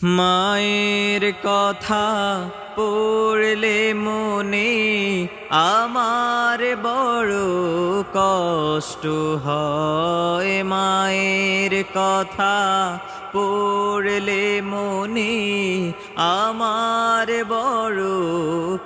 মায়ের কথা পড়লে মনে আমার বড় কষ্ট হয়। মায়ের কথা পড়লে মনে আমার বড়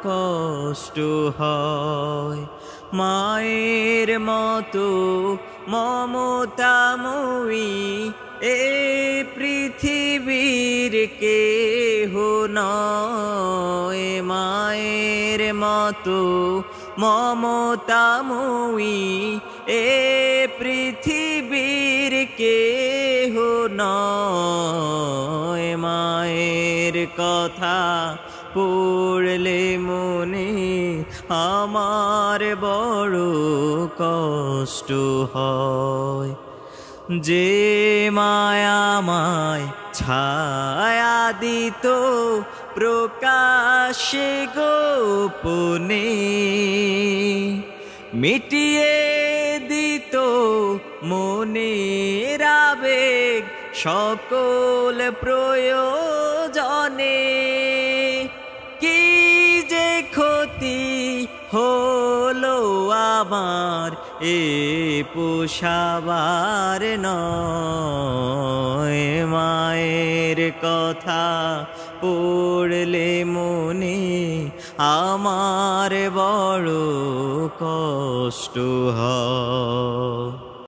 কষ্ট হয়। মায়ের মতো মমতাময়ী এ পৃথিবীর কেহ নয়। মায়ের মতো মমতাময়ী এ পৃথিবীর কেহ নয়। মায়ের কথা পড়লে মনে আমার বড় কষ্ট হয়। যে মায়া আমায় ছায়া দিত প্রকাশে গোপনে, মিটিয়ে দিত মনের আবেগ সকল প্রয়োজনে। কি যে ক্ষতি হলো আমার এ পোষাবার নয়। মায়ের কথা পড়লে মনে আমার বড় কষ্ট হয়।